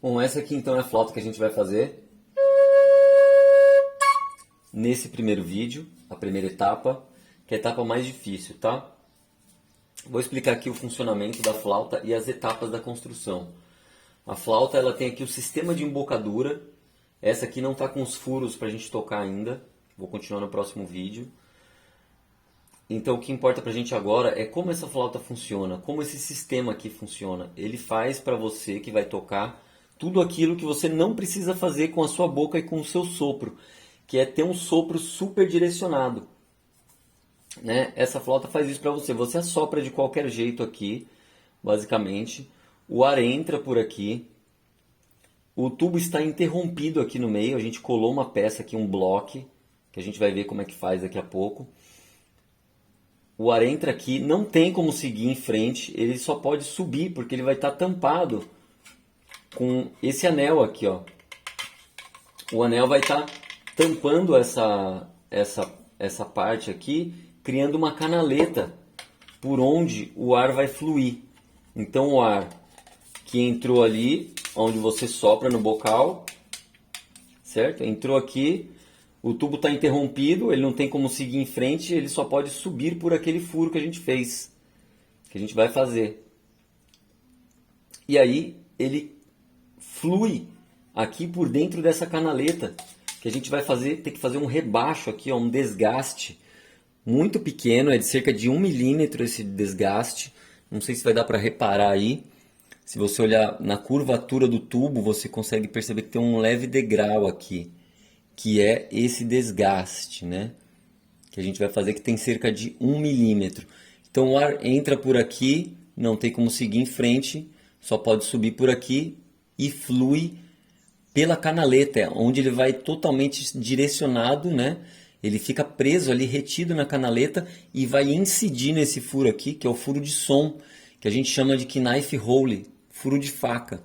Bom, essa aqui então é a flauta que a gente vai fazer nesse primeiro vídeo, a primeira etapa, que é a etapa mais difícil, tá? Vou explicar aqui o funcionamento da flauta e as etapas da construção. A flauta ela tem aqui o sistema de embocadura. Essa aqui não está com os furos para a gente tocar ainda. Vou continuar no próximo vídeo. Então o que importa para a gente agora é como essa flauta funciona, como esse sistema aqui funciona. Ele faz para você que vai tocar tudo aquilo que você não precisa fazer com a sua boca e com o seu sopro, que é ter um sopro super direcionado. Né? Essa flauta faz isso para você. Você assopra de qualquer jeito aqui, basicamente. O ar entra por aqui. O tubo está interrompido aqui no meio. A gente colou uma peça aqui, um bloco, que a gente vai ver como é que faz daqui a pouco. O ar entra aqui, não tem como seguir em frente, ele só pode subir porque ele vai estar tampado com esse anel aqui, ó. O anel vai estar tampando essa parte aqui, criando uma canaleta por onde o ar vai fluir. Então o ar que entrou ali, onde você sopra no bocal, certo? Entrou aqui, o tubo está interrompido, ele não tem como seguir em frente, ele só pode subir por aquele furo que a gente fez, que a gente vai fazer. E aí ele flui aqui por dentro dessa canaleta, que a gente vai ter que fazer um rebaixo aqui, ó, um desgaste muito pequeno, é de cerca de 1 milímetro esse desgaste. Não sei se vai dar para reparar aí. Se você olhar na curvatura do tubo, você consegue perceber que tem um leve degrau aqui, que é esse desgaste, né? Que a gente vai fazer, que tem cerca de 1 milímetro. Então o ar entra por aqui, não tem como seguir em frente, só pode subir por aqui e flui pela canaleta, onde ele vai totalmente direcionado, né? Ele fica preso ali, retido na canaleta e vai incidir nesse furo aqui, que é o furo de som, que a gente chama de knife hole, furo de faca,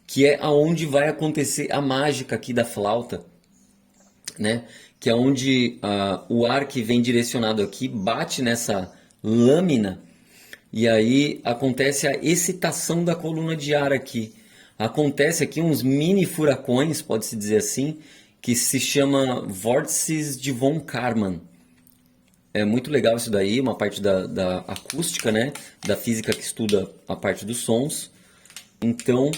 que é aonde vai acontecer a mágica aqui da flauta, né? Que é onde o ar que vem direcionado aqui bate nessa lâmina e aí acontece a excitação da coluna de ar aqui. Acontece aqui uns mini furacões, pode-se dizer assim, que se chama vórtices de von Karman. É muito legal isso daí, uma parte da acústica, né? Da física que estuda a parte dos sons. Então,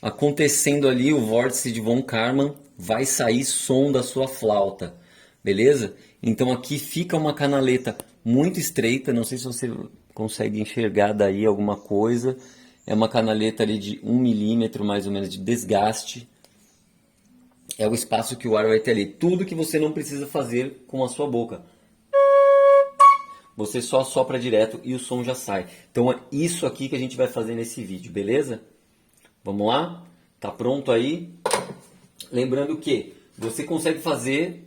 acontecendo ali o vórtice de von Karman, vai sair som da sua flauta, beleza? Então aqui fica uma canaleta muito estreita, não sei se você consegue enxergar daí alguma coisa. É uma canaleta ali de 1 milímetro mais ou menos de desgaste. É o espaço que o ar vai ter ali. Tudo que você não precisa fazer com a sua boca. Você só assopra direto e o som já sai. Então é isso aqui que a gente vai fazer nesse vídeo, beleza? Vamos lá? Tá pronto aí? Lembrando que você consegue fazer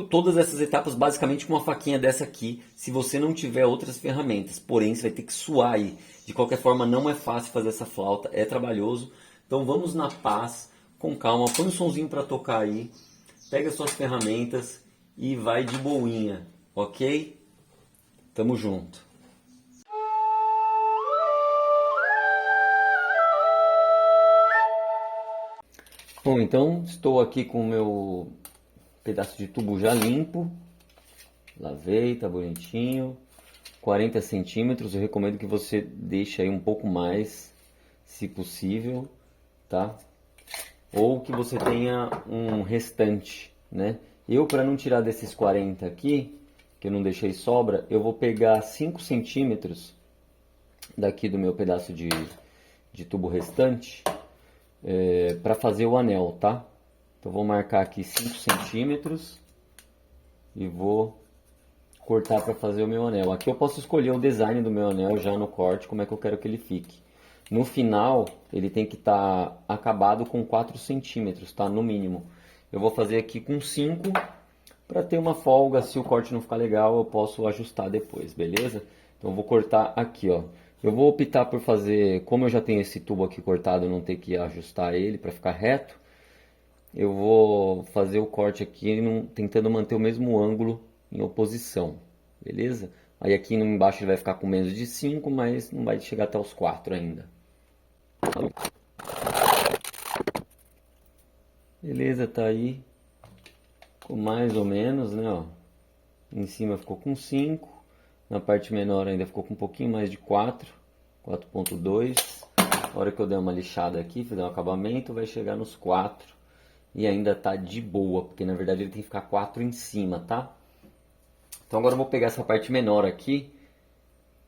todas essas etapas basicamente com uma faquinha dessa aqui, se você não tiver outras ferramentas. Porém, você vai ter que suar aí. De qualquer forma, não é fácil fazer essa flauta, é trabalhoso. Então vamos na paz, com calma, põe um sonzinho para tocar aí, pega suas ferramentas e vai de boinha, ok? Tamo junto. Bom, então estou aqui com o meu pedaço de tubo já limpo, lavei, tá bonitinho, 40 centímetros, eu recomendo que você deixe aí um pouco mais, se possível, tá? Ou que você tenha um restante, né? Eu, para não tirar desses 40 aqui, que eu não deixei sobra, eu vou pegar 5 centímetros daqui do meu pedaço de tubo restante, para fazer o anel, tá? Então vou marcar aqui 5 centímetros e vou cortar para fazer o meu anel. Aqui eu posso escolher o design do meu anel já no corte, como é que eu quero que ele fique. No final ele tem que estar acabado com 4 centímetros, tá? No mínimo. Eu vou fazer aqui com 5 para ter uma folga. Se o corte não ficar legal eu posso ajustar depois, beleza? Então eu vou cortar aqui, ó. Eu vou optar por fazer, como eu já tenho esse tubo aqui cortado, eu não ter que ajustar ele para ficar reto. Eu vou fazer o corte aqui tentando manter o mesmo ângulo em oposição, beleza? Aí aqui embaixo ele vai ficar com menos de 5, mas não vai chegar até os 4 ainda. Beleza, tá aí. Ficou mais ou menos, né, ó. Em cima ficou com 5. Na parte menor ainda ficou com um pouquinho mais de 4. 4.2. A hora que eu der uma lixada aqui, fazer um acabamento, vai chegar nos 4. E ainda tá de boa, porque na verdade ele tem que ficar 4 em cima, tá? Então agora eu vou pegar essa parte menor aqui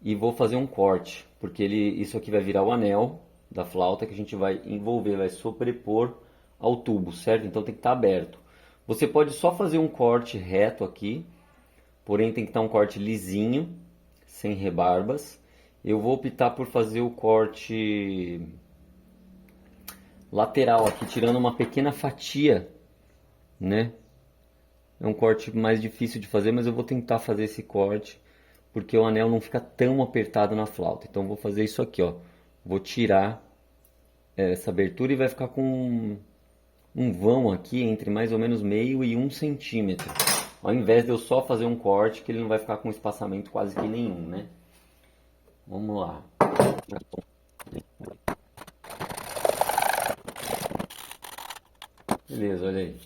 e vou fazer um corte, porque isso aqui vai virar o anel da flauta que a gente vai envolver, vai sobrepor ao tubo, certo? Então tem que estar aberto. Você pode só fazer um corte reto aqui, porém tem que estar um corte lisinho, sem rebarbas. Eu vou optar por fazer o corte lateral aqui, tirando uma pequena fatia, né? É um corte mais difícil de fazer, mas eu vou tentar fazer esse corte, porque o anel não fica tão apertado na flauta. Então eu vou fazer isso aqui, ó. Vou tirar essa abertura e vai ficar com um vão aqui entre mais ou menos meio e 1 centímetro. Ao invés de eu só fazer um corte, que ele não vai ficar com espaçamento quase que nenhum, né? Vamos lá. Beleza, olha aí.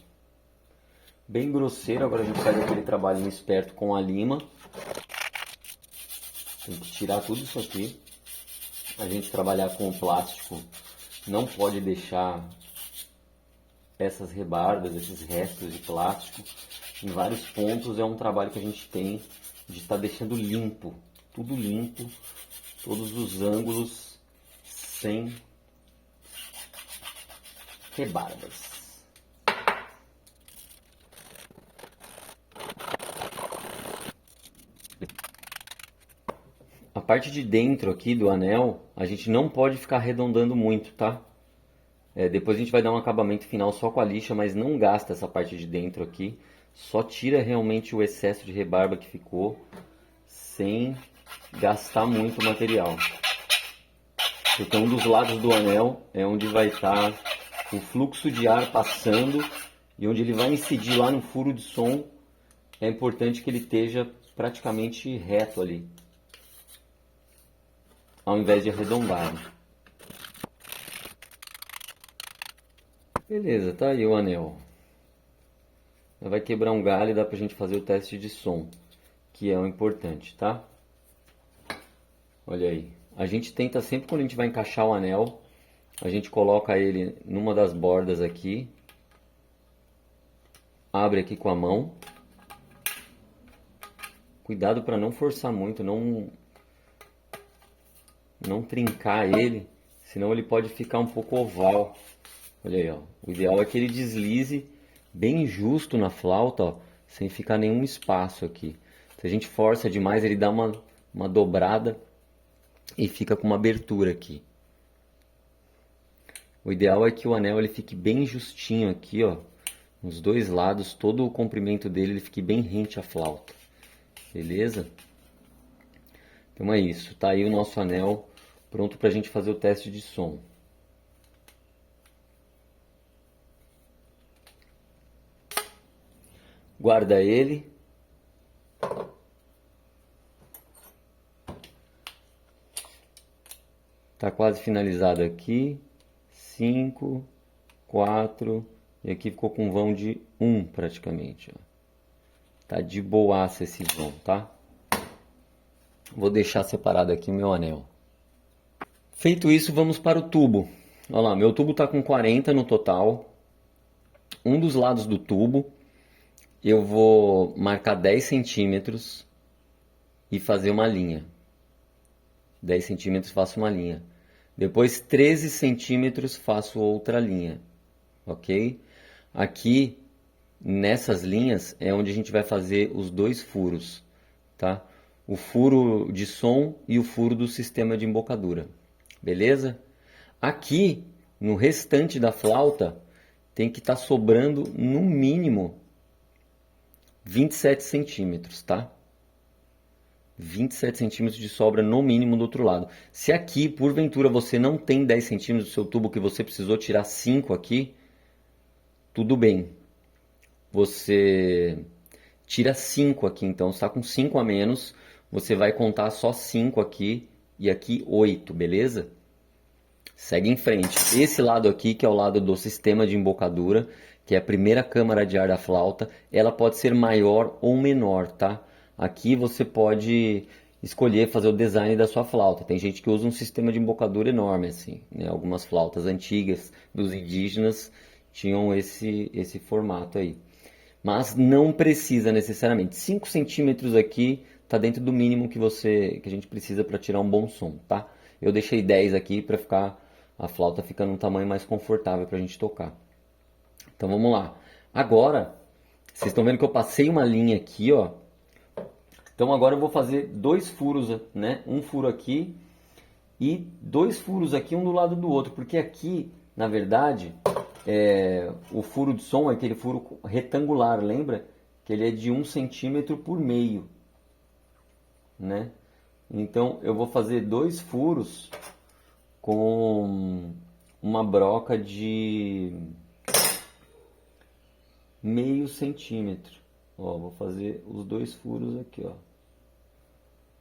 Bem grosseiro, agora a gente faz aquele trabalhinho esperto com a lima. Tem que tirar tudo isso aqui. A gente trabalhar com o plástico não pode deixar essas rebarbas, esses restos de plástico em vários pontos. É um trabalho que a gente tem de estar deixando limpo, tudo limpo, todos os ângulos sem rebarbas. A parte de dentro aqui do anel, a gente não pode ficar arredondando muito, tá? Depois a gente vai dar um acabamento final só com a lixa, mas não gasta essa parte de dentro aqui. Só tira realmente o excesso de rebarba que ficou, sem gastar muito material. Porque um dos lados do anel é onde vai estar o fluxo de ar passando e onde ele vai incidir lá no furo de som. É importante que ele esteja praticamente reto ali, ao invés de arredondado. Beleza, tá aí o anel. Vai quebrar um galho e dá pra gente fazer o teste de som, que é o importante, tá? Olha aí. A gente tenta sempre, quando a gente vai encaixar o anel, a gente coloca ele numa das bordas aqui, abre aqui com a mão. Cuidado para não forçar muito, não trincar ele, senão ele pode ficar um pouco oval. Olha aí, ó. O ideal é que ele deslize bem justo na flauta, ó, sem ficar nenhum espaço aqui. Se a gente força demais, ele dá uma dobrada e fica com uma abertura aqui. O ideal é que o anel ele fique bem justinho aqui, ó, nos dois lados, todo o comprimento dele ele fique bem rente à flauta. Beleza? Então é isso, tá aí o nosso anel pronto para a gente fazer o teste de som. Guarda ele. Tá quase finalizado aqui. 5, 4, e aqui ficou com um vão de 1 praticamente, ó. Tá de boaça esse vão, tá? Vou deixar separado aqui o meu anel. Feito isso, vamos para o tubo. Olha lá, meu tubo tá com 40 no total. Um dos lados do tubo eu vou marcar 10 centímetros e fazer uma linha. 10 centímetros faço uma linha. Depois 13 centímetros faço outra linha. Ok? Aqui, nessas linhas, é onde a gente vai fazer os dois furos. Tá? O furo de som e o furo do sistema de embocadura. Beleza? Aqui, no restante da flauta, tem que estar sobrando no mínimo 27 centímetros, tá? 27 centímetros de sobra no mínimo do outro lado. Se aqui, porventura, você não tem 10 centímetros do seu tubo que você precisou tirar 5 aqui, tudo bem. Você tira 5 aqui, então está com 5 a menos, você vai contar só 5 aqui e aqui 8, beleza? Segue em frente. Esse lado aqui, que é o lado do sistema de embocadura, que é a primeira câmara de ar da flauta, ela pode ser maior ou menor, tá? Aqui você pode escolher fazer o design da sua flauta. Tem gente que usa um sistema de embocadura enorme, assim, né? Algumas flautas antigas dos indígenas tinham esse formato aí. Mas não precisa necessariamente. 5 centímetros aqui está dentro do mínimo que a gente precisa para tirar um bom som, tá? Eu deixei 10 aqui para ficar a flauta fica num tamanho mais confortável para a gente tocar. Então vamos lá. Agora, vocês estão vendo que eu passei uma linha aqui, ó. Então agora eu vou fazer 2 furos, né? Um furo aqui e 2 furos aqui, um do lado do outro, porque aqui, na verdade, o furo de som é aquele furo retangular, lembra? Que ele é de 1 centímetro por meio, né? Então eu vou fazer 2 furos com uma broca de meio centímetro. Ó, vou fazer os 2 furos aqui, ó,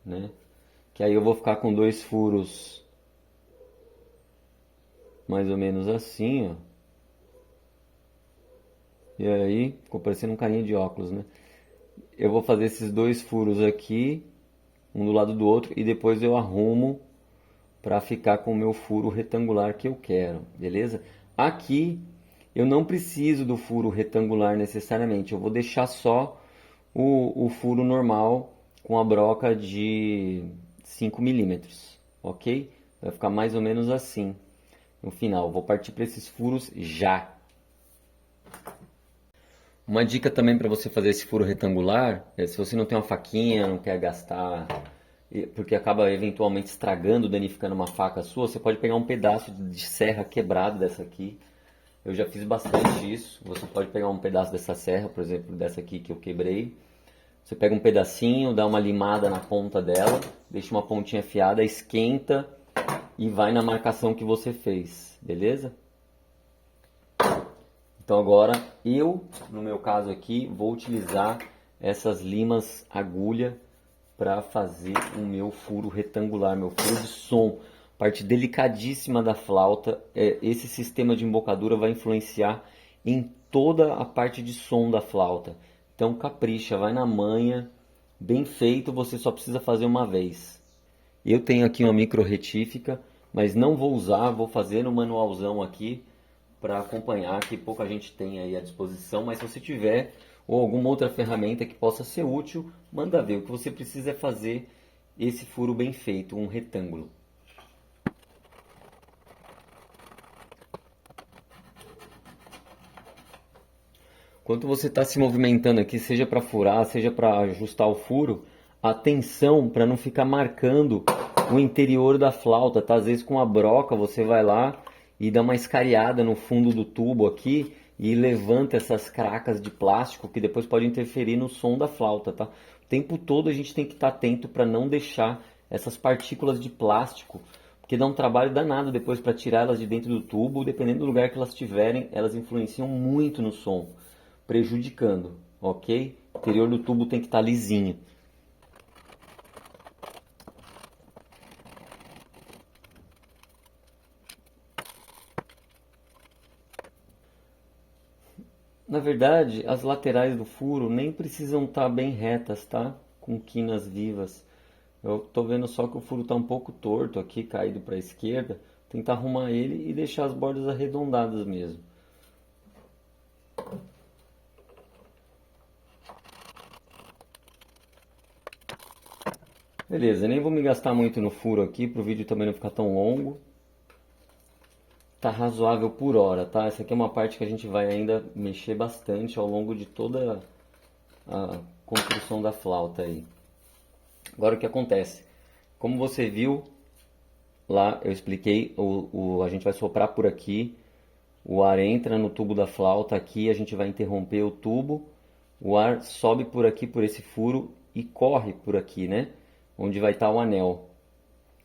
né? Que aí eu vou ficar com 2 furos mais ou menos assim, ó. E aí, ficou parecendo um carinha de óculos, né? Eu vou fazer esses 2 furos aqui, um do lado do outro, e depois eu arrumo para ficar com o meu furo retangular que eu quero, beleza? Aqui eu não preciso do furo retangular necessariamente, eu vou deixar só o furo normal com a broca de 5 milímetros, ok? Vai ficar mais ou menos assim no final. Vou partir para esses furos já. Uma dica também para você fazer esse furo retangular é se você não tem uma faquinha, não quer gastar, porque acaba eventualmente estragando, danificando uma faca sua, você pode pegar um pedaço de serra quebrado dessa aqui. Eu já fiz bastante isso. Você pode pegar um pedaço dessa serra, por exemplo, dessa aqui que eu quebrei. Você pega um pedacinho, dá uma limada na ponta dela, deixa uma pontinha afiada, esquenta e vai na marcação que você fez, beleza? Então agora eu, no meu caso aqui, vou utilizar essas limas agulha para fazer o meu furo retangular, meu furo de som. Parte delicadíssima da flauta, esse sistema de embocadura vai influenciar em toda a parte de som da flauta. Então capricha, vai na manha, bem feito, você só precisa fazer uma vez. Eu tenho aqui uma micro retífica, mas não vou usar, vou fazer no manualzão aqui para acompanhar, que pouca gente tem aí à disposição, mas se você tiver ou alguma outra ferramenta que possa ser útil, manda ver. O que você precisa é fazer esse furo bem feito, um retângulo. Enquanto você está se movimentando aqui, seja para furar, seja para ajustar o furo, atenção para não ficar marcando o interior da flauta, tá? Às vezes com a broca você vai lá e dá uma escariada no fundo do tubo aqui e levanta essas cracas de plástico que depois pode interferir no som da flauta, tá? O tempo todo a gente tem que estar atento para não deixar essas partículas de plástico, porque dá um trabalho danado depois para tirar elas de dentro do tubo, dependendo do lugar que elas estiverem, elas influenciam muito no som, prejudicando, ok? O interior do tubo tem que estar lisinho. Na verdade, as laterais do furo nem precisam estar bem retas, tá? Com quinas vivas. Eu tô vendo só que o furo está um pouco torto aqui, caído para a esquerda. Tentar arrumar ele e deixar as bordas arredondadas mesmo. Beleza, nem vou me gastar muito no furo aqui, para o vídeo também não ficar tão longo. Tá razoável por hora, tá? Essa aqui é uma parte que a gente vai ainda mexer bastante ao longo de toda a construção da flauta aí. Agora o que acontece? Como você viu, lá eu expliquei, a gente vai soprar por aqui, o ar entra no tubo da flauta aqui, a gente vai interromper o tubo, o ar sobe por aqui, por esse furo e corre por aqui, né? Onde vai estar o anel.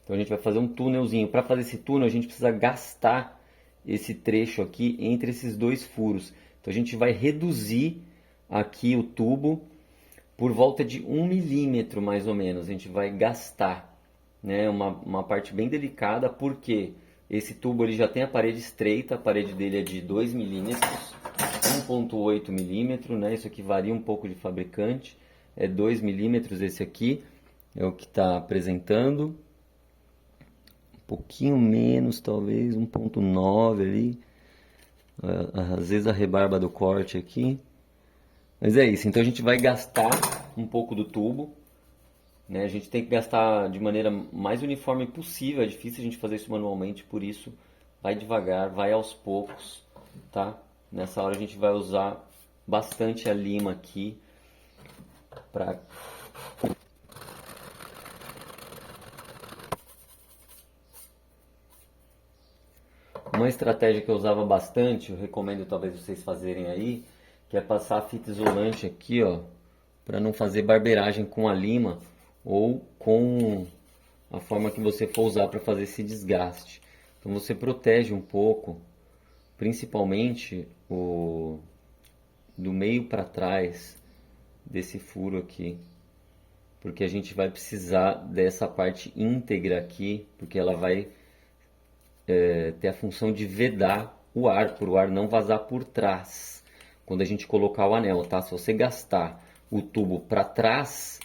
Então a gente vai fazer um túnelzinho. Para fazer esse túnel a gente precisa gastar esse trecho aqui entre esses 2 furos. Então a gente vai reduzir aqui o tubo por volta de 1 milímetro mais ou menos. A gente vai gastar, né? Uma parte bem delicada, porque esse tubo ele já tem a parede estreita, a parede dele é de 2 milímetros. 1,8 milímetro, né? Isso aqui varia um pouco de fabricante. É 2 milímetros esse aqui, é o que está apresentando. Um pouquinho menos, talvez, 1,9 ali. Às vezes a rebarba do corte aqui. Mas é isso, então a gente vai gastar um pouco do tubo, né? A gente tem que gastar de maneira mais uniforme possível, é difícil a gente fazer isso manualmente, por isso vai devagar, vai aos poucos, tá? Nessa hora a gente vai usar bastante a lima aqui para uma estratégia que eu usava bastante, eu recomendo talvez vocês fazerem aí, que é passar a fita isolante aqui, ó, para não fazer barbeiragem com a lima ou com a forma que você for usar para fazer esse desgaste. Então você protege um pouco, principalmente do meio para trás desse furo aqui, porque a gente vai precisar dessa parte íntegra aqui, porque ela vai ter a função de vedar o ar, para o ar não vazar por trás quando a gente colocar o anel, tá? Se você gastar o tubo para trás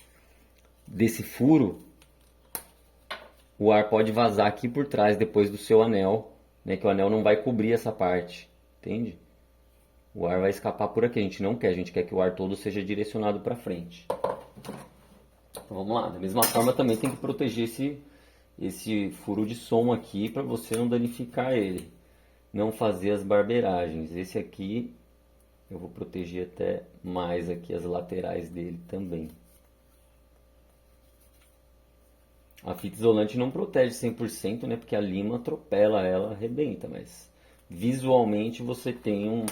desse furo, o ar pode vazar aqui por trás depois do seu anel, né? Que o anel não vai cobrir essa parte, entende? O ar vai escapar por aqui, a gente não quer, a gente quer que o ar todo seja direcionado para frente. Então vamos lá, da mesma forma também tem que proteger esse furo de som aqui para você não danificar ele, não fazer as barbeiragens. Esse aqui eu vou proteger até mais aqui as laterais dele também. A fita isolante não protege 100%, né? Porque a lima atropela ela, arrebenta, mas visualmente você tem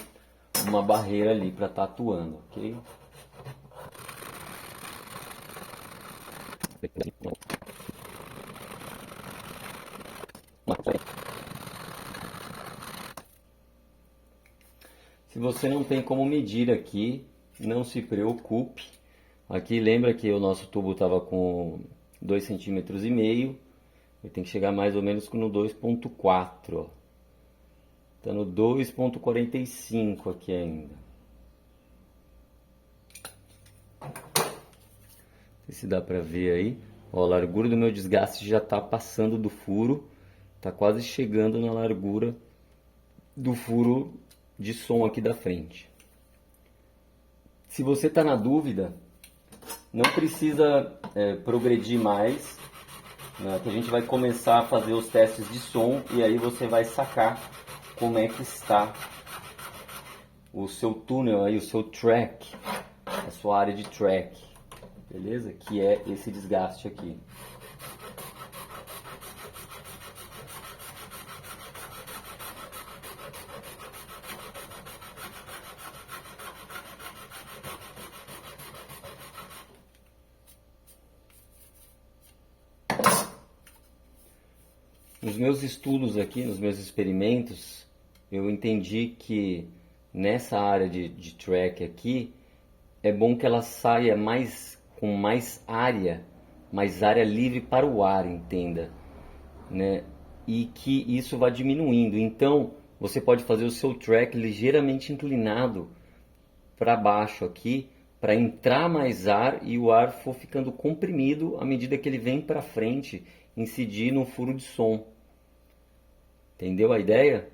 uma barreira ali para estar atuando, ok? Se você não tem como medir aqui, não se preocupe. Aqui lembra que o nosso tubo estava com 2,5 cm. Ele tem que chegar mais ou menos no 2,4. Está no 2,45 aqui ainda. Não sei se dá para ver aí. Ó, a largura do meu desgaste já está passando do furo. Está quase chegando na largura do furo de som aqui da frente. Se você está na dúvida, não precisa progredir mais, né, que a gente vai começar a fazer os testes de som e aí você vai sacar como é que está o seu túnel aí, o seu track, a sua área de track, beleza? Que é esse desgaste aqui. Nos meus estudos aqui, nos meus experimentos, eu entendi que nessa área de track aqui, é bom que ela saia com mais área livre para o ar, entenda, né? E que isso vai diminuindo. Então, você pode fazer o seu track ligeiramente inclinado para baixo aqui, para entrar mais ar e o ar for ficando comprimido à medida que ele vem para frente, incidir no furo de som. Entendeu a ideia?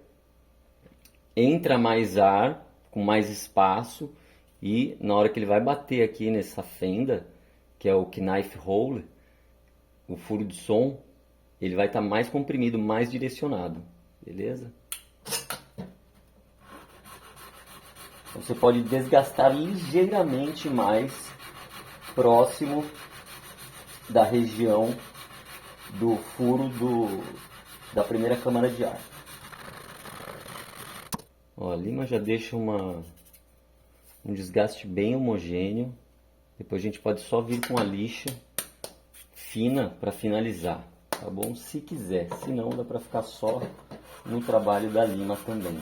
Entra mais ar, com mais espaço, e na hora que ele vai bater aqui nessa fenda, que é o knife hole, o furo de som, ele vai estar mais comprimido, mais direcionado, beleza? Você pode desgastar ligeiramente mais próximo da região do furo da primeira câmara de ar. Ó, a lima já deixa um desgaste bem homogêneo. Depois a gente pode só vir com a lixa fina para finalizar, tá bom? Se quiser, se não dá para ficar só no trabalho da lima também.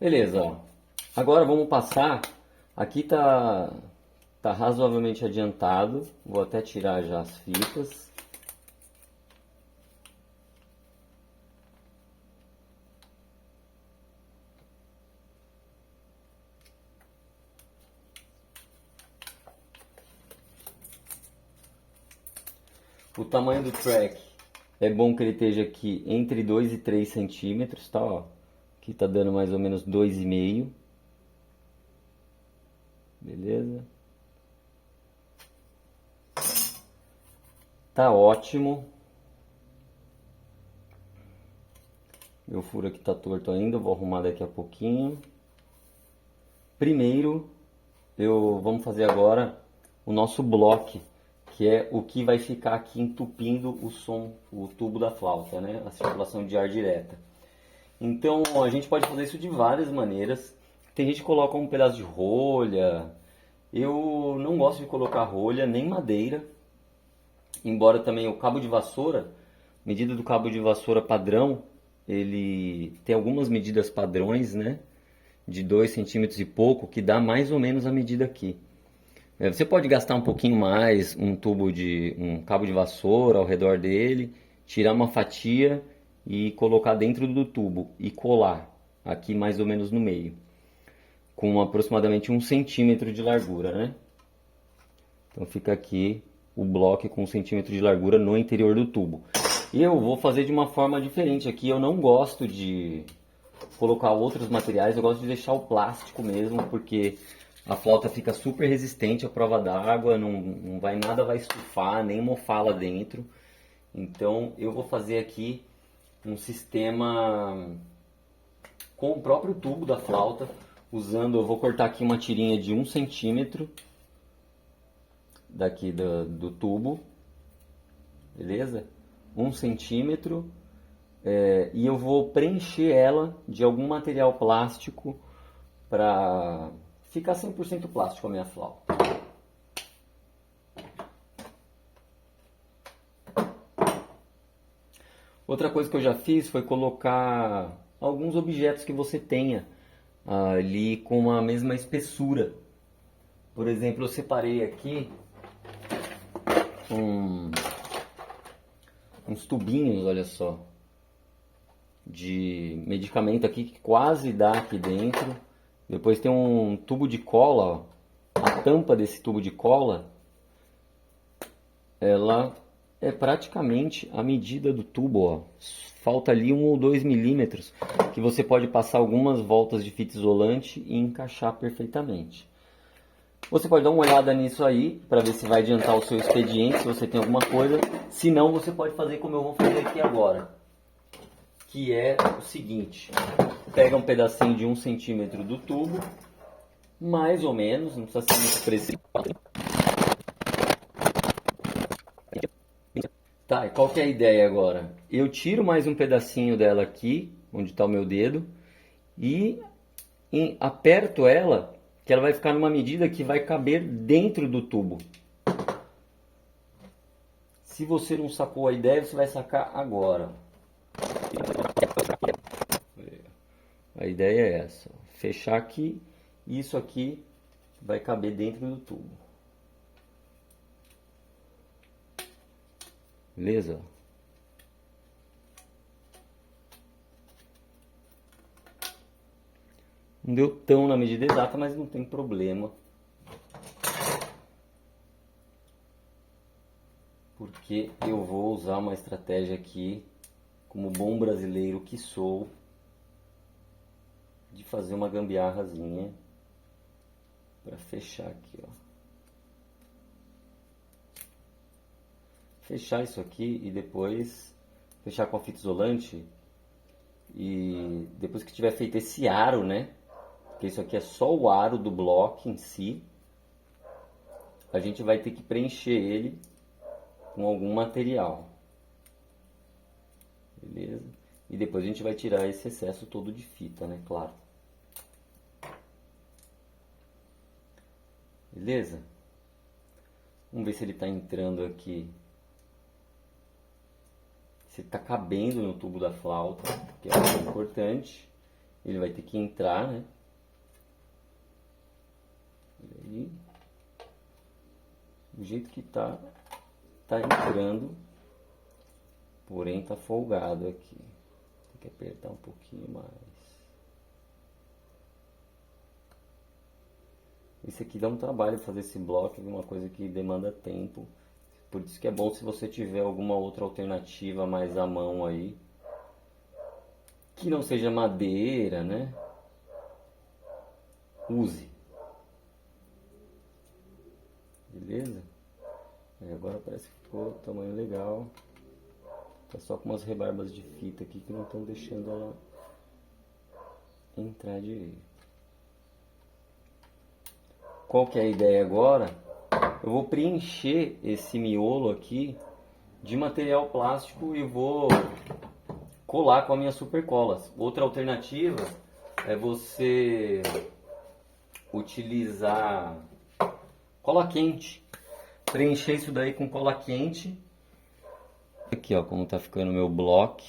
Beleza, ó. Agora vamos passar, aqui tá razoavelmente adiantado, vou até tirar já as fitas. O tamanho do track é bom que ele esteja aqui entre 2 e 3 centímetros, tá? Ó, aqui tá dando mais ou menos 2,5. Beleza? Tá ótimo. Meu furo aqui tá torto ainda, vou arrumar daqui a pouquinho. Primeiro, vamos fazer agora o nosso bloco, que é o que vai ficar aqui entupindo o tubo da flauta, né? A circulação de ar direta. Então, a gente pode fazer isso de várias maneiras. Tem gente que coloca um pedaço de rolha. Eu não gosto de colocar rolha, nem madeira. Embora também o cabo de vassoura, medida do cabo de vassoura padrão, ele tem algumas medidas padrões, né? De 2 centímetros e pouco, que dá mais ou menos a medida aqui. Você pode gastar um pouquinho mais, um cabo de vassoura ao redor dele, tirar uma fatia e colocar dentro do tubo e colar aqui mais ou menos no meio, com aproximadamente 1 centímetro de largura, né? Então fica aqui o bloco com 1 centímetro de largura no interior do tubo. E eu vou fazer de uma forma diferente aqui, eu não gosto de colocar outros materiais, eu gosto de deixar o plástico mesmo, porque a flauta fica super resistente à prova d'água, nada vai estufar, nem mofar lá dentro. Então eu vou fazer aqui um sistema com o próprio tubo da flauta, eu vou cortar aqui uma tirinha de 1 centímetro daqui do tubo, beleza? 1 centímetro, e eu vou preencher ela de algum material plástico para ficar 100% plástico a minha flauta. Outra coisa que eu já fiz foi colocar alguns objetos que você tenha ali com a mesma espessura. Por exemplo, eu separei aqui uns tubinhos, olha só, de medicamento aqui que quase dá aqui dentro. Depois tem um tubo de cola, ó. A tampa desse tubo de cola, ela é praticamente a medida do tubo, ó. Falta ali 1 ou 2 milímetros, que você pode passar algumas voltas de fita isolante e encaixar perfeitamente. Você pode dar uma olhada nisso aí, para ver se vai adiantar o seu expediente, se você tem alguma coisa. Se não, você pode fazer como eu vou fazer aqui agora, que é o seguinte: pega um pedacinho de 1 centímetro do tubo, mais ou menos, não precisa ser muito preciso. Tá, e qual que é a ideia agora? Eu tiro mais um pedacinho dela aqui, onde está o meu dedo, e aperto ela, que ela vai ficar numa medida que vai caber dentro do tubo. Se você não sacou a ideia, você vai sacar agora. A ideia é essa: fechar aqui, e isso aqui vai caber dentro do tubo. Beleza? Não deu tão na medida exata, mas não tem problema. Porque eu vou usar uma estratégia aqui, como bom brasileiro que sou, de fazer uma gambiarrazinha para fechar aqui, ó. Fechar isso aqui e depois fechar com a fita isolante, e depois que tiver feito esse aro, né? Porque isso aqui é só o aro do bloco em si, a gente vai ter que preencher ele com algum material, beleza? E depois a gente vai tirar esse excesso todo de fita, né? Claro. Beleza? Vamos ver se ele está entrando aqui. Se está cabendo no tubo da flauta, que é muito importante. Ele vai ter que entrar, né? aqui. Do jeito que tá entrando, porém tá folgado aqui. Tem que apertar um pouquinho mais. Esse aqui dá um trabalho fazer esse bloco, é uma coisa que demanda tempo. Por isso que é bom se você tiver alguma outra alternativa mais à mão aí, que não seja madeira, né? Use. Beleza? Agora parece que ficou tamanho legal. Tá só com umas rebarbas de fita aqui que não estão deixando ela entrar direito. Qual que é a ideia agora? Eu vou preencher esse miolo aqui de material plástico e vou colar com a minha super cola. Outra alternativa é você utilizar cola quente. Preencher isso daí com cola quente. Aqui ó, como tá ficando o meu bloco.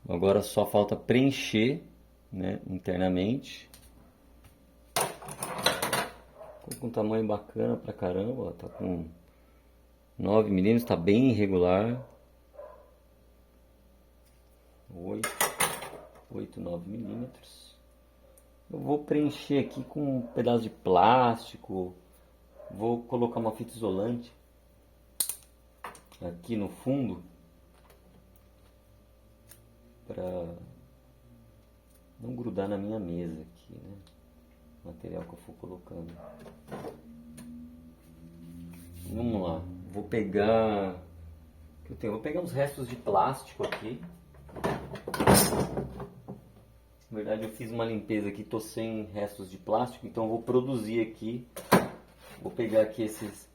Agora só falta preencher, né, internamente. Ficou com um tamanho bacana pra caramba, ó, tá com 9 milímetros, tá bem irregular. 8, 9 milímetros. Eu vou preencher aqui com um pedaço de plástico. Vou colocar uma fita isolante aqui no fundo para não grudar na minha mesa aqui, né? O material que eu for colocando. Vamos lá. Vou pegar uns restos de plástico aqui. Na verdade eu fiz uma limpeza aqui, tô sem restos de plástico, então eu vou produzir aqui. Vou pegar aqui esses.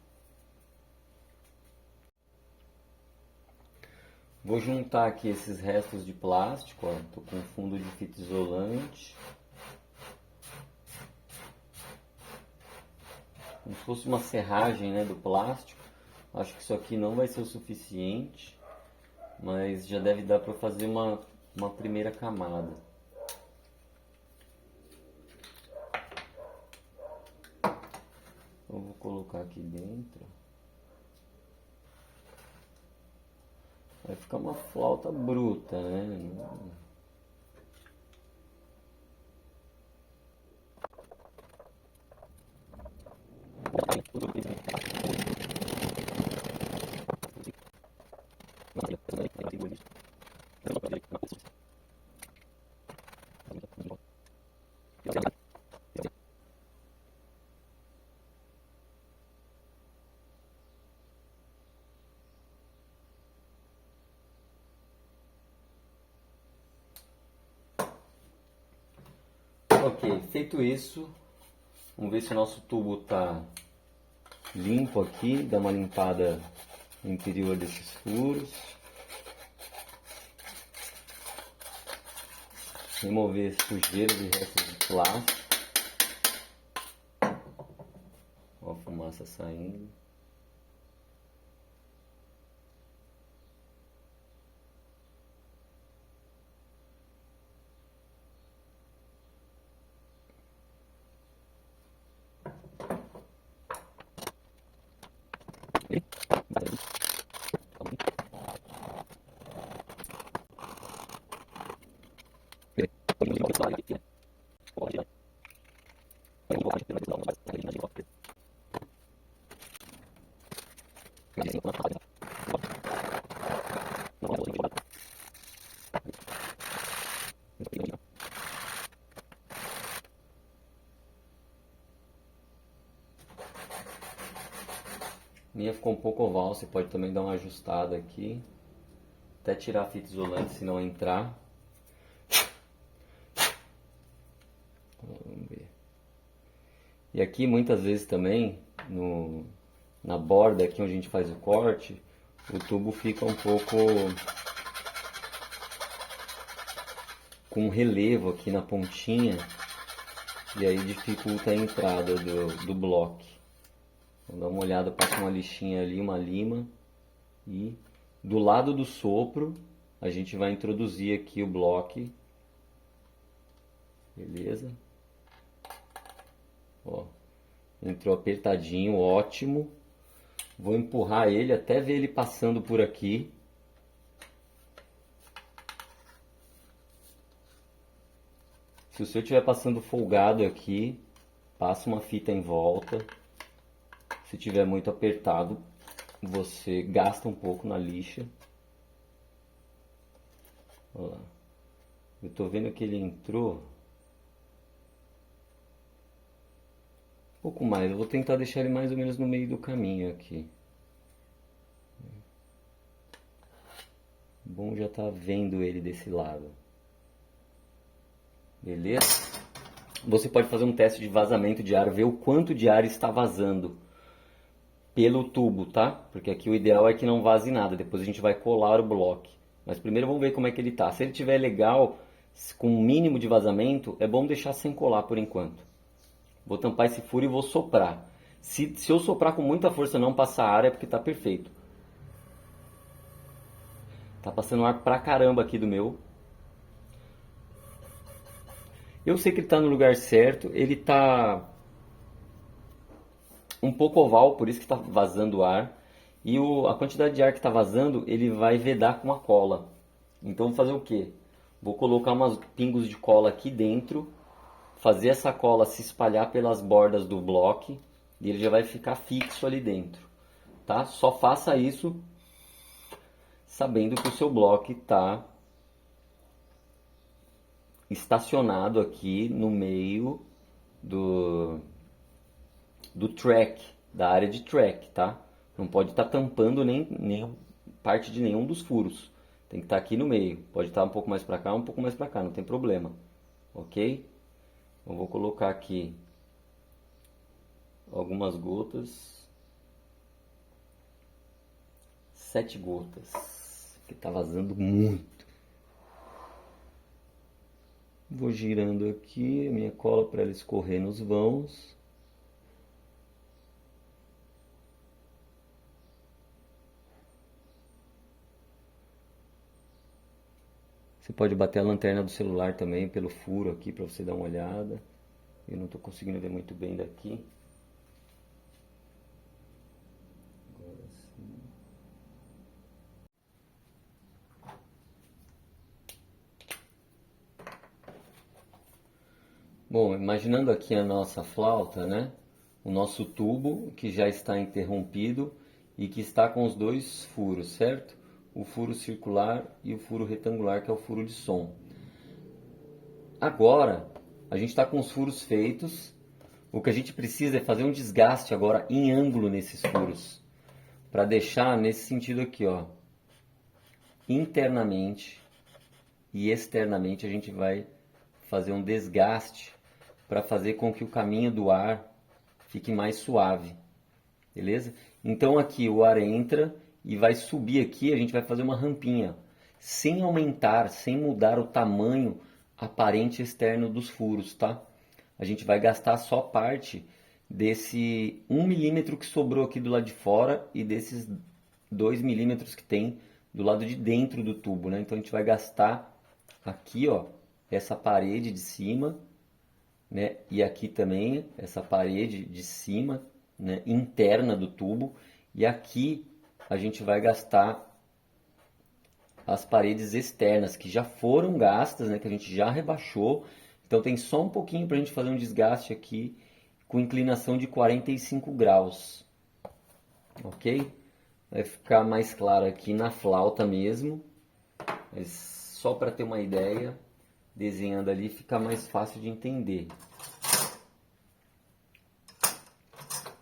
Vou juntar aqui esses restos de plástico, ó. Tô com fundo de fita isolante. Como se fosse uma serragem, né, do plástico. Acho que isso aqui não vai ser o suficiente, mas já deve dar para fazer uma primeira camada. Eu vou colocar aqui dentro. Vai ficar uma flauta bruta, né? Ok, feito isso, vamos ver se o nosso tubo está limpo aqui, dá uma limpada no interior desses furos. Remover sujeiras e restos de plástico. Ó, a fumaça saindo. Minha ficou um pouco oval, você pode também dar uma ajustada aqui. Até tirar a fita isolante se não entrar. Vamos ver. E aqui muitas vezes também, na borda aqui onde a gente faz o corte, o tubo fica um pouco com relevo aqui na pontinha. E aí dificulta a entrada do bloco. Então dá uma olhada, passa uma lixinha ali, uma lima. E do lado do sopro, a gente vai introduzir aqui o bloco. Beleza? Ó, Entrou apertadinho, ótimo. Vou empurrar ele até ver ele passando por aqui. Se o seu estiver passando folgado aqui, passa uma fita em volta. Se tiver muito apertado, você gasta um pouco na lixa. Olha lá. Eu tô vendo que ele entrou um pouco mais. Eu vou tentar deixar ele mais ou menos no meio do caminho aqui. Bom já tá vendo ele desse lado. Beleza? Você pode fazer um teste de vazamento de ar, ver o quanto de ar está vazando pelo tubo, tá? Porque aqui o ideal é que não vaze nada. Depois a gente vai colar o bloco. Mas primeiro vamos ver como é que ele tá. Se ele estiver legal, com um mínimo de vazamento, é bom deixar sem colar por enquanto. Vou tampar esse furo e vou soprar. Se eu soprar com muita força e não passar ar, é porque tá perfeito. Tá passando ar pra caramba aqui do meu. Eu sei que ele tá no lugar certo. Ele tá um pouco oval, por isso que tá vazando ar. E a quantidade de ar que tá vazando, ele vai vedar com a cola. Então vou fazer o quê? Vou colocar umas pingos de cola aqui dentro, fazer essa cola se espalhar pelas bordas do bloco e ele já vai ficar fixo ali dentro, tá? Só faça isso sabendo que o seu bloco está estacionado aqui no meio do track, da área de track, tá? Não pode estar tampando nem parte de nenhum dos furos. Tem que estar aqui no meio. Pode estar um pouco mais para cá, um pouco mais para cá, não tem problema. Ok? Então vou colocar aqui algumas gotas. 7 gotas. Que tá vazando muito. Vou girando aqui a minha cola para ela escorrer nos vãos. Você pode bater a lanterna do celular também pelo furo aqui para você dar uma olhada. Eu não estou conseguindo ver muito bem daqui. Agora sim. Bom, imaginando aqui a nossa flauta, né? O nosso tubo que já está interrompido e que está com os dois furos, certo? O furo circular e o furo retangular, que é o furo de som. Agora, a gente está com os furos feitos. O que a gente precisa é fazer um desgaste agora em ângulo nesses furos. Para deixar nesse sentido aqui, ó. Internamente e externamente a gente vai fazer um desgaste para fazer com que o caminho do ar fique mais suave. Beleza? Então aqui o ar entra e vai subir aqui, a gente vai fazer uma rampinha, sem aumentar, sem mudar o tamanho aparente externo dos furos, tá? A gente vai gastar só parte desse 1 milímetro que sobrou aqui do lado de fora e desses 2 milímetros que tem do lado de dentro do tubo, né? Então a gente vai gastar aqui, ó, essa parede de cima, né? E aqui também essa parede de cima, né? Interna do tubo, e aqui a gente vai gastar as paredes externas que já foram gastas, né, que a gente já rebaixou. Então tem só um pouquinho para a gente fazer um desgaste aqui com inclinação de 45 graus. Ok? Vai ficar mais claro aqui na flauta mesmo. Mas só para ter uma ideia, desenhando ali fica mais fácil de entender.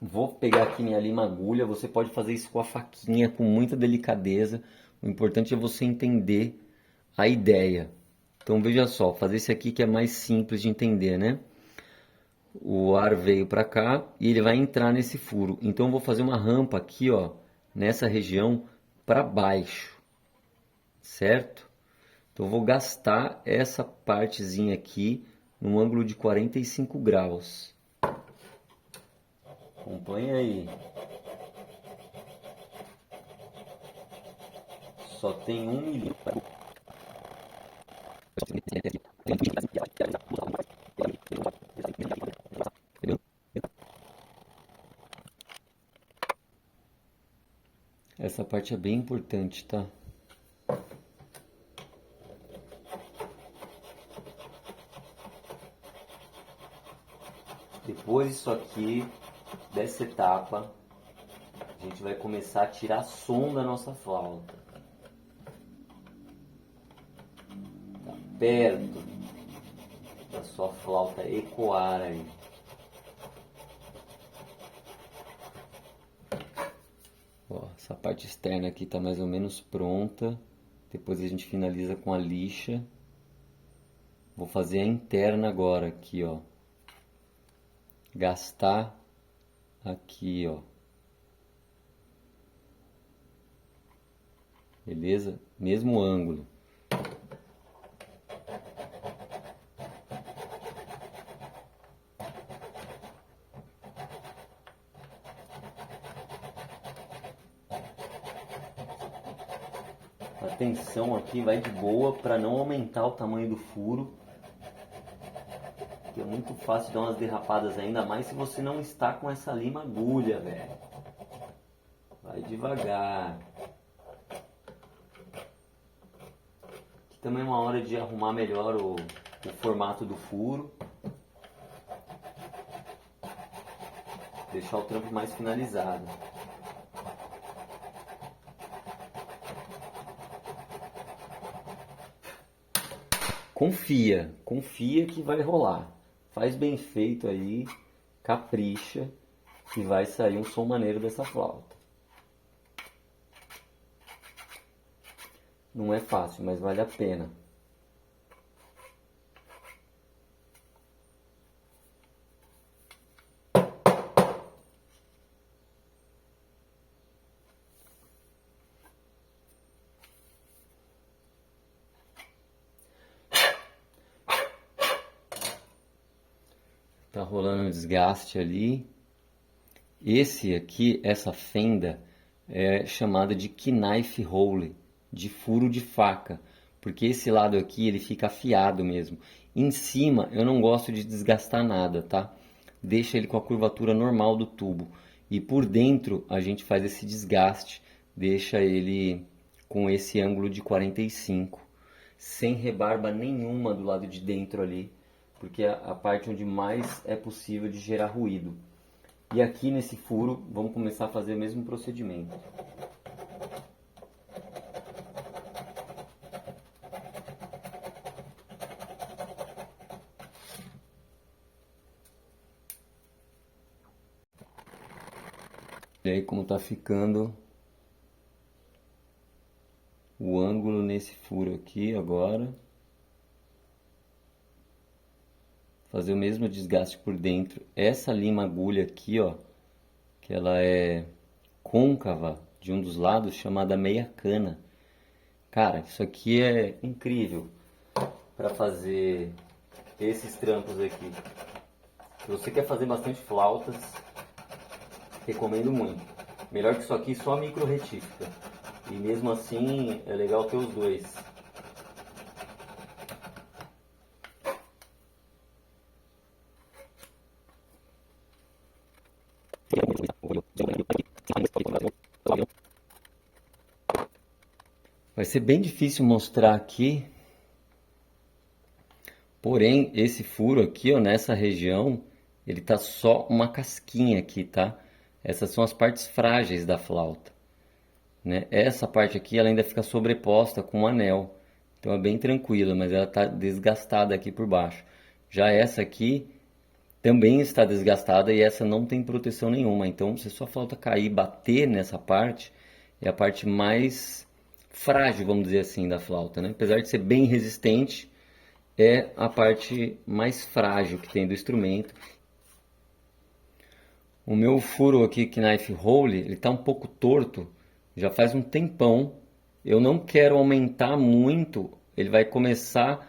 Vou pegar aqui minha lima agulha, você pode fazer isso com a faquinha, com muita delicadeza. O importante é você entender a ideia. Então veja só, fazer esse aqui que é mais simples de entender, né? O ar veio para cá e ele vai entrar nesse furo. Então eu vou fazer uma rampa aqui, ó, nessa região para baixo, certo? Então eu vou gastar essa partezinha aqui num ângulo de 45 graus. Acompanha aí. Só tem 1 milímetro. essa parte é bem importante, tá? Depois disso aqui, dessa etapa, a gente vai começar a tirar som da nossa flauta. Tá perto da sua flauta ecoar aí. Ó, essa parte externa aqui tá mais ou menos pronta. Depois a gente finaliza com a lixa. Vou fazer a interna agora aqui, ó. Gastar aqui, ó. Beleza? Mesmo ângulo. A tensão aqui vai de boa para não aumentar o tamanho do furo. Que é muito fácil dar umas derrapadas, ainda mais se você não está com essa lima agulha, velho. Vai devagar. Aqui também é uma hora de arrumar melhor o formato do furo. Deixar o trampo mais finalizado. Confia que vai rolar. Faz bem feito aí, capricha, que vai sair um som maneiro dessa flauta. Não é fácil, mas vale a pena. Tá rolando um desgaste ali. Esse aqui, essa fenda, é chamada de knife hole, de furo de faca, porque esse lado aqui ele fica afiado mesmo. Em cima eu não gosto de desgastar nada, tá? Deixa ele com a curvatura normal do tubo. E por dentro a gente faz esse desgaste, deixa ele com esse ângulo de 45, sem rebarba nenhuma do lado de dentro ali, porque é a parte onde mais é possível de gerar ruído. E aqui nesse furo, vamos começar a fazer o mesmo procedimento. E aí como tá ficando o ângulo nesse furo aqui agora. Fazer o mesmo desgaste por dentro. Essa lima agulha aqui, ó, que ela é côncava de um dos lados, chamada meia cana. Cara, isso aqui é incrível para fazer esses trampos aqui. Se você quer fazer bastante flautas, recomendo muito. Melhor que isso aqui, só a micro retífica. E mesmo assim, é legal ter os dois. Vai ser bem difícil mostrar aqui, porém esse furo aqui, ó, nessa região, ele tá só uma casquinha aqui, tá? Essas são as partes frágeis da flauta, né? Essa parte aqui ela ainda fica sobreposta com um anel, então é bem tranquila, mas ela tá desgastada aqui por baixo. Já essa aqui também está desgastada e essa não tem proteção nenhuma, então se a sua flauta cair e bater nessa parte, é a parte mais frágil, vamos dizer assim, da flauta, né? Apesar de ser bem resistente, é a parte mais frágil que tem do instrumento. O meu furo aqui, knife hole, ele está um pouco torto, já faz um tempão. Eu não quero aumentar muito, ele vai começar,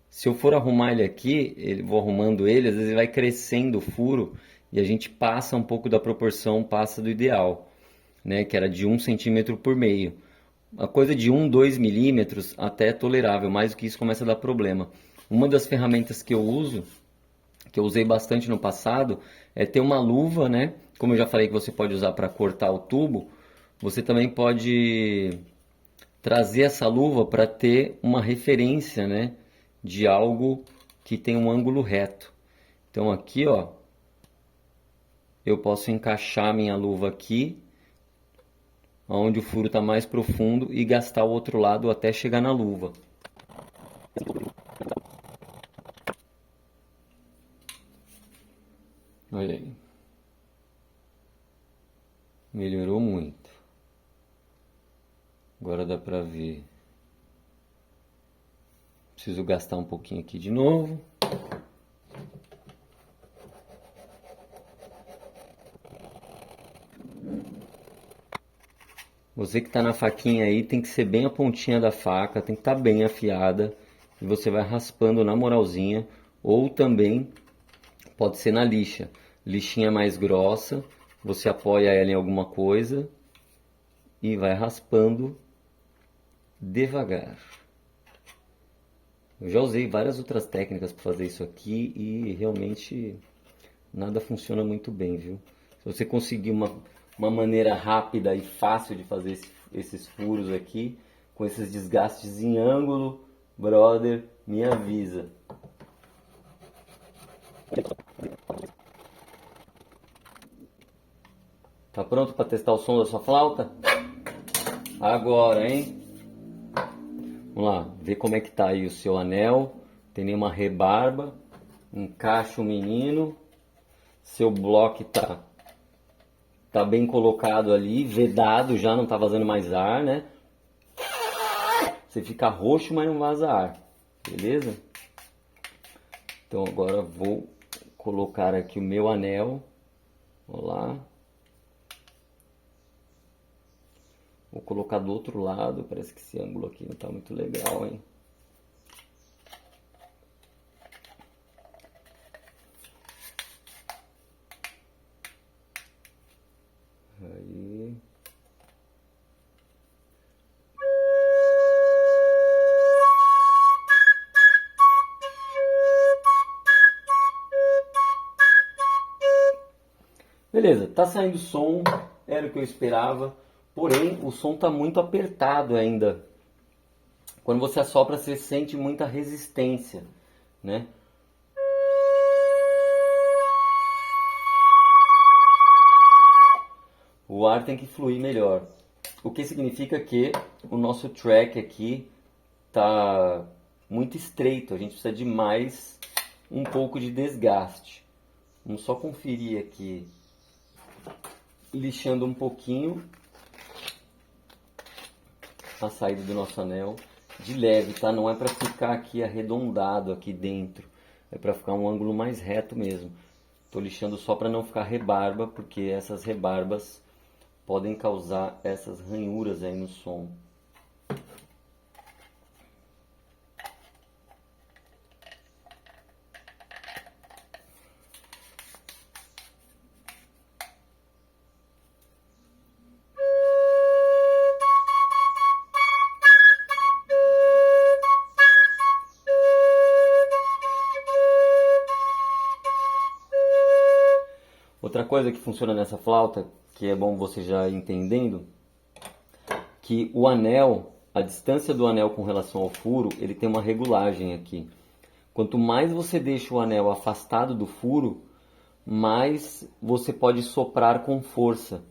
se eu for arrumar ele aqui, vou arrumando ele, às vezes ele vai crescendo o furo e a gente passa um pouco da proporção, passa do ideal, né? Que era de 1 centímetro por meio. A coisa de 1, 2 milímetros até é tolerável, mais do que isso começa a dar problema. Uma das ferramentas que eu uso, que eu usei bastante no passado, é ter uma luva, né? Como eu já falei que você pode usar para cortar o tubo, Você também pode trazer essa luva para ter uma referência, né, de algo que tem um ângulo reto. Então aqui, ó, eu posso encaixar minha luva aqui, onde o furo está mais profundo, e gastar o outro lado até chegar na luva. Olha aí. Melhorou muito. Agora dá pra ver. Preciso gastar um pouquinho aqui de novo. Você que está na faquinha aí tem que ser bem a pontinha da faca, tem que estar bem afiada. E você vai raspando na moralzinha. Ou também pode ser na lixa. Lixinha mais grossa, você apoia ela em alguma coisa e vai raspando devagar. Eu já usei várias outras técnicas para fazer isso aqui e realmente nada funciona muito bem, viu? Se você conseguir uma maneira rápida e fácil de fazer esses furos aqui, com esses desgastes em ângulo, brother, me avisa. Tá pronto para testar o som da sua flauta? Agora, hein? Vamos lá, ver como é que tá aí o seu anel. Tem nenhuma rebarba. Encaixa o menino. Seu bloco tá bem colocado ali, vedado já, não tá vazando mais ar, né? Você fica roxo, mas não vaza ar. Beleza? Então agora vou colocar aqui o meu anel. Vamos lá. Vou colocar do outro lado, parece que esse ângulo aqui não tá muito legal, hein? Aí. Beleza, tá saindo som, era o que eu esperava. Porém, o som está muito apertado ainda. Quando você assopra, você sente muita resistência, né? O ar tem que fluir melhor. O que significa que o nosso track aqui tá muito estreito. A gente precisa de mais um pouco de desgaste. Vamos só conferir aqui, lixando um pouquinho a saída do nosso anel, de leve, tá? Não é para ficar aqui arredondado aqui dentro, é para ficar um ângulo mais reto mesmo. Tô lixando só para não ficar rebarba, porque essas rebarbas podem causar essas ranhuras aí no som. Outra coisa que funciona nessa flauta, que é bom você já entendendo, que o anel, a distância do anel com relação ao furo, ele tem uma regulagem aqui. Quanto mais você deixa o anel afastado do furo, mais você pode soprar com força,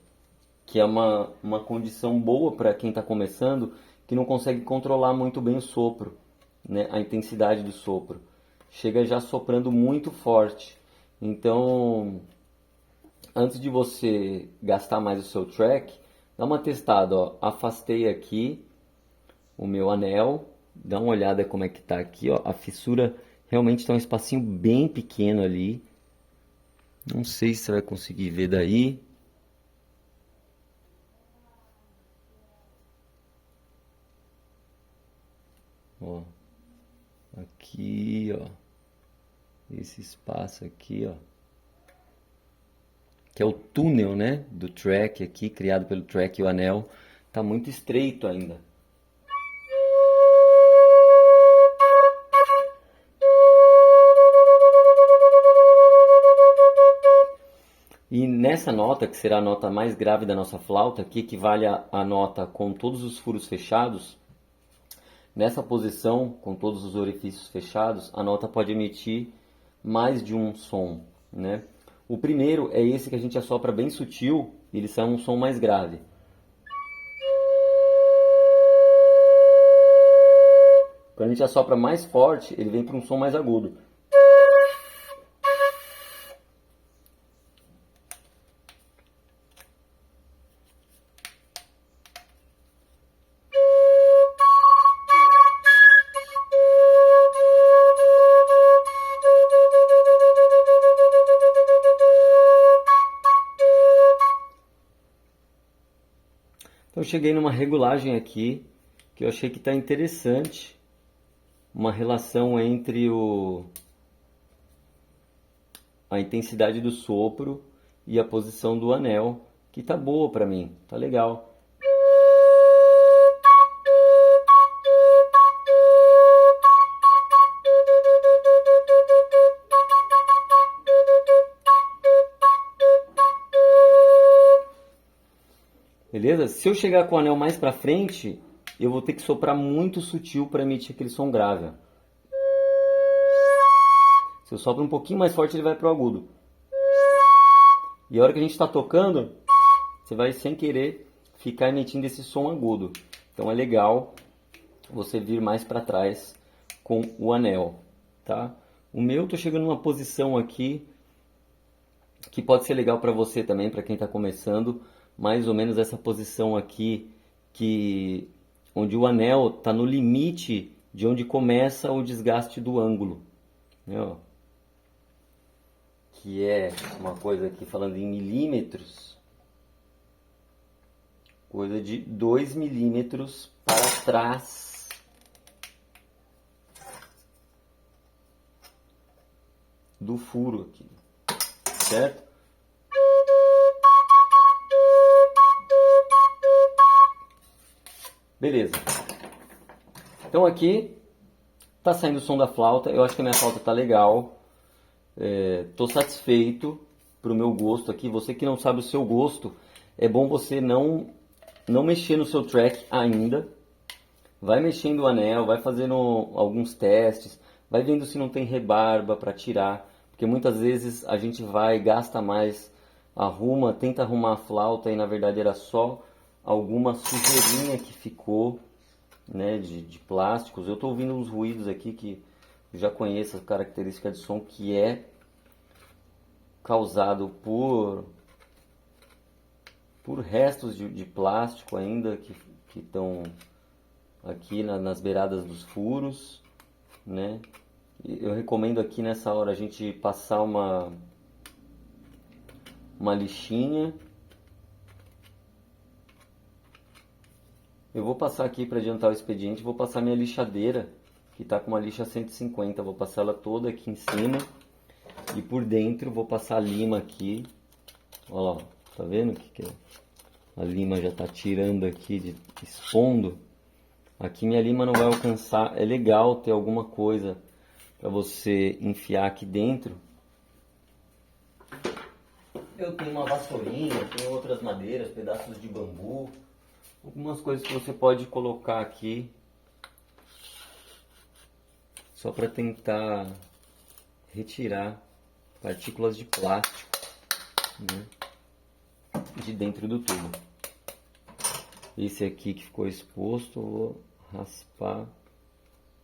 que é uma condição boa para quem está começando, que não consegue controlar muito bem o sopro, né? A intensidade do sopro. Chega já soprando muito forte. Então, antes de você gastar mais o seu track, dá uma testada, ó. Afastei aqui o meu anel, dá uma olhada como é que tá aqui, ó. A fissura realmente está um espacinho bem pequeno ali. Não sei se você vai conseguir ver daí. Ó, aqui, ó. Esse espaço aqui, ó, que é o túnel, né, do track aqui, criado pelo track e o anel, tá muito estreito ainda. E nessa nota, que será a nota mais grave da nossa flauta, que equivale à nota com todos os furos fechados, nessa posição, com todos os orifícios fechados, a nota pode emitir mais de um som, né? O primeiro é esse que a gente assopra bem sutil, e ele sai um som mais grave. Quando a gente assopra mais forte, ele vem para um som mais agudo. Então eu cheguei numa regulagem aqui que eu achei que está interessante, uma relação entre a intensidade do sopro e a posição do anel, que está boa para mim, tá legal. Beleza? Se eu chegar com o anel mais pra frente, eu vou ter que soprar muito sutil para emitir aquele som grave. Ó. Se eu sopro um pouquinho mais forte, ele vai pro agudo. E a hora que a gente está tocando, você vai sem querer ficar emitindo esse som agudo. Então é legal você vir mais para trás com o anel, tá? O meu, tô chegando numa posição aqui que pode ser legal para você também, para quem está começando. Mais ou menos essa posição aqui, onde o anel está no limite de onde começa o desgaste do ângulo. Né? Que é uma coisa aqui falando em milímetros, coisa de 2 milímetros para trás do furo aqui, certo? Beleza. Então aqui tá saindo o som da flauta. Eu acho que a minha flauta tá legal. Tô satisfeito pro meu gosto aqui. Você que não sabe o seu gosto, é bom você não mexer no seu track ainda. Vai mexendo o anel, vai fazendo alguns testes, vai vendo se não tem rebarba para tirar, porque muitas vezes a gente vai, gasta mais, tenta arrumar a flauta e na verdade era só alguma sujeirinha que ficou, né, de plásticos. Eu estou ouvindo uns ruídos aqui que eu já conheço a característica de som, que é causado por restos de plástico ainda que estão aqui nas beiradas dos furos, né? Eu recomendo aqui nessa hora a gente passar uma lixinha. Eu vou passar aqui para adiantar o expediente, vou passar minha lixadeira, que está com uma lixa 150, vou passar ela toda aqui em cima e por dentro vou passar a lima aqui. Olha lá, tá vendo que a lima já está tirando aqui, expondo. Aqui minha lima não vai alcançar, é legal ter alguma coisa para você enfiar aqui dentro. Eu tenho uma vassourinha, tenho outras madeiras, pedaços de bambu. Algumas coisas que você pode colocar aqui só para tentar retirar partículas de plástico, né, de dentro do tubo. Esse aqui que ficou exposto, eu vou raspar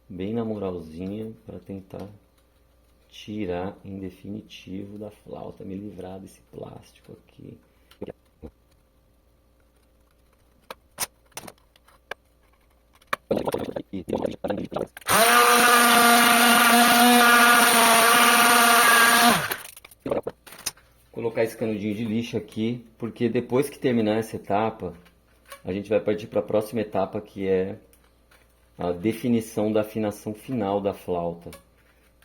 bem na moralzinha para tentar tirar em definitivo da flauta, me livrar desse plástico aqui. Colocar esse canudinho de lixo aqui, porque depois que terminar essa etapa, a gente vai partir para a próxima etapa, que é a definição da afinação final da flauta.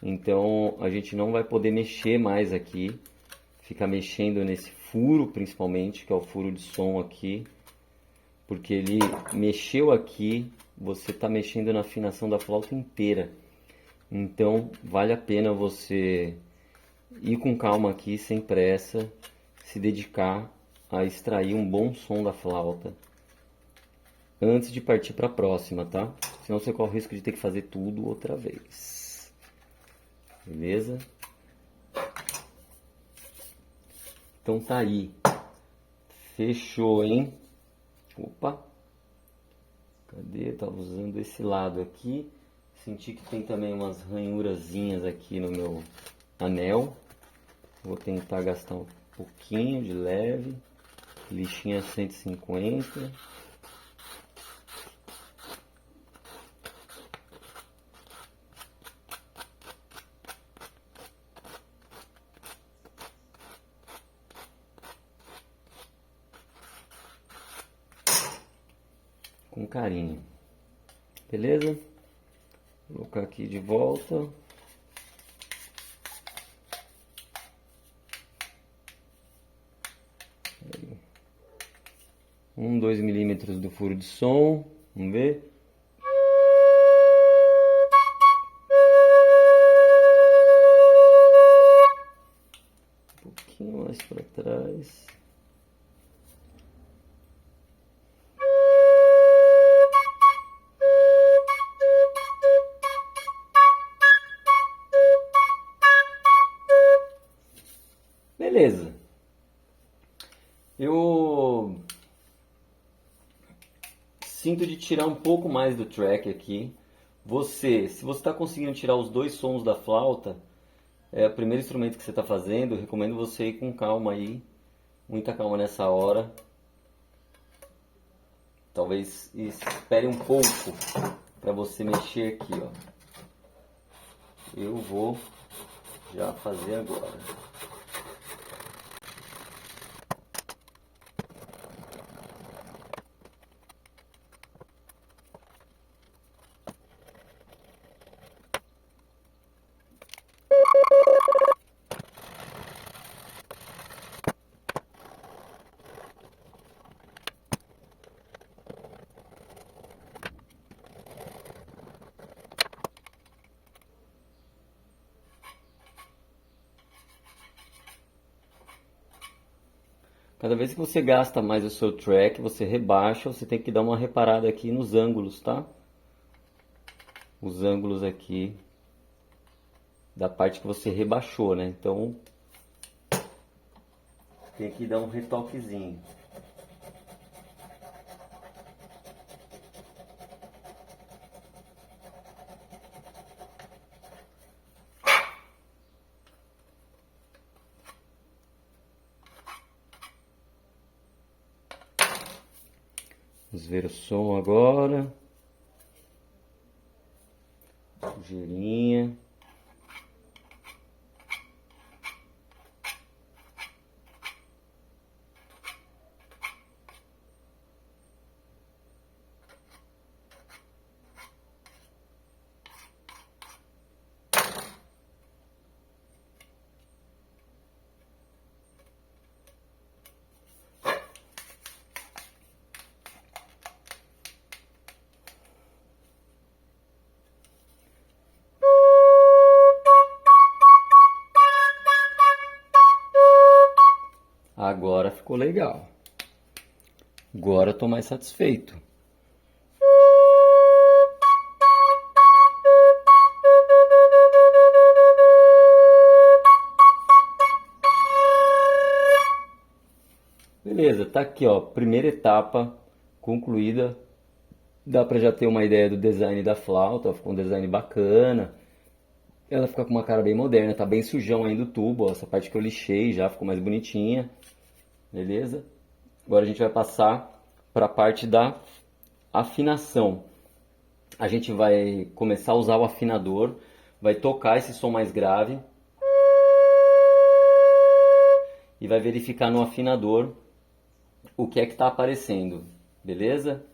Então a gente não vai poder mexer mais aqui, ficar mexendo nesse furo principalmente, que é o furo de som aqui, porque ele mexeu aqui, você está mexendo na afinação da flauta inteira. Então vale a pena você ir com calma aqui, sem pressa, se dedicar a extrair um bom som da flauta antes de partir para a próxima, tá? Senão você corre o risco de ter que fazer tudo outra vez. Beleza? Então tá aí. Fechou, hein? Opa! Cadê? Eu tava usando esse lado aqui. Senti que tem também umas ranhurazinhas aqui no meu anel. Vou tentar gastar um pouquinho de leve. Lixinha 150. Com carinho. Beleza? Vou colocar aqui de volta. Aí. 2 milímetros do furo de som. Vamos ver. Um pouquinho mais para trás. Beleza. Eu sinto de tirar um pouco mais do track aqui. Se você está conseguindo tirar os dois sons da flauta, é o primeiro instrumento que você está fazendo, eu recomendo você ir com calma aí, muita calma nessa hora. Talvez espere um pouco para você mexer aqui, ó. Eu vou já fazer agora. Cada vez que você gasta mais o seu track, você rebaixa, você tem que dar uma reparada aqui nos ângulos, tá? Os ângulos aqui da parte que você rebaixou, né? Então, tem que dar um retoquezinho. Vamos ver o som agora. Sujeirinha. Agora ficou legal. Agora eu tô mais satisfeito. Beleza, tá aqui, ó, primeira etapa concluída. Dá pra já ter uma ideia do design da flauta, ó, ficou um design bacana. Ela fica com uma cara bem moderna, tá bem sujão ainda o tubo, ó, essa parte que eu lixei já ficou mais bonitinha. Beleza? Agora a gente vai passar para a parte da afinação. A gente vai começar a usar o afinador, vai tocar esse som mais grave e vai verificar no afinador o que é que está aparecendo, beleza?